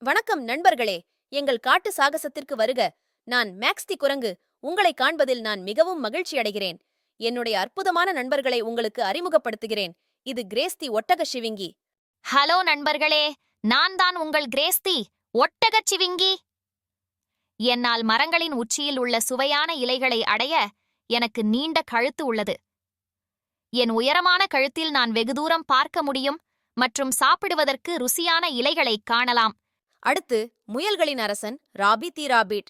வணக்கம் நண்பர்களே, எங்கள் காட்டு சாகசத்திற்கு வருக. நான் மேக்ஸ் தி குரங்கு. உங்களை காண்பதில் நான் மிகவும் மகிழ்ச்சி அடைகிறேன். என்னுடைய அற்புதமான நண்பர்களை உங்களுக்கு அறிமுகப்படுத்துகிறேன். இது கிரேஸ் தி ஒட்டக சிவிங்கி. ஹலோ நண்பர்களே, நான் தான் உங்கள் கிரேஸ்தி ஒட்டகச் சிவிங்கி. என்னால் மரங்களின் உச்சியில் உள்ள சுவையான இலைகளை அடைய எனக்கு நீண்ட கழுத்து உள்ளது. என் உயரமான கழுத்தில் நான் வெகு தூரம் பார்க்க முடியும் மற்றும் சாப்பிடுவதற்கு ருசியான இலைகளைக் காணலாம். அடுத்து முயல்களின் அரசன் ராபி தி ராபிட்.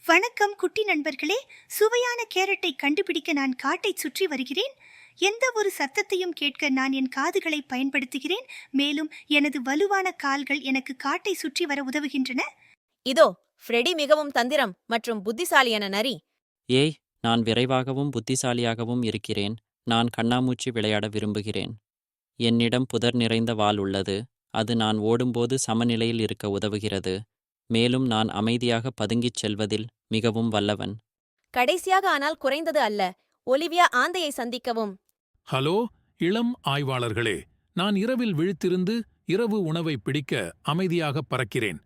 வணக்கம் குட்டி நண்பர்களே, சுவையான கேரட்டை கண்டுபிடிக்க நான் காட்டை சுற்றி வருகிறேன். எந்த ஒரு சத்தத்தையும் கேட்க நான் என் காதுகளை பயன்படுத்துகிறேன். மேலும் எனது வலுவான கால்கள் எனக்கு காட்டை சுற்றி வர உதவுகின்றன. இதோ ஃப்ரெடி மிகவும் தந்திரம் மற்றும் புத்திசாலியான நரி. ஏய், நான் விரைவாகவும் புத்திசாலியாகவும் இருக்கிறேன். நான் கண்ணாமூச்சி விளையாட விரும்புகிறேன். என்னிடம் புதர் நிறைந்த வால் உள்ளது. அது நான் ஓடும்போது சமநிலையில் இருக்க உதவுகிறது. மேலும் நான் அமைதியாக பதுங்கிச் செல்வதில் மிகவும் வல்லவன். கடைசியாக ஆனால் குறைந்தது அல்ல, ஒலிவியா ஆந்தையை சந்திக்கவும். ஹலோ இளம் ஆய்வாளர்களே, நான் இரவில் விழித்திருந்து இரவு உணவை பிடிக்க அமைதியாக பறக்கிறேன்.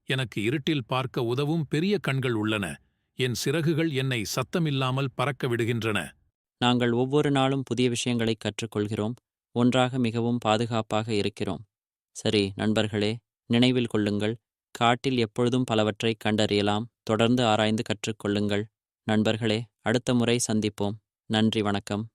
எனக்கு இருட்டில் பார்க்க உதவும் பெரிய கண்கள் உள்ளன. என் சிறகுகள் என்னை சத்தமில்லாமல் பறக்க விடுகின்றன. நாங்கள் ஒவ்வொரு நாளும் புதிய விஷயங்களை கற்றுக்கொள்கிறோம். ஒன்றாக மிகவும் பாதுகாப்பாக இருக்கிறோம். சரி நண்பர்களே, நினைவில் கொள்ளுங்கள், காட்டில் எப்பொழுதும் பலவற்றை கண்டறியலாம். தொடர்ந்து ஆராய்ந்து கற்றுக்கொள்ளுங்கள். நண்பர்களே, அடுத்த முறை சந்திப்போம். நன்றி, வணக்கம்.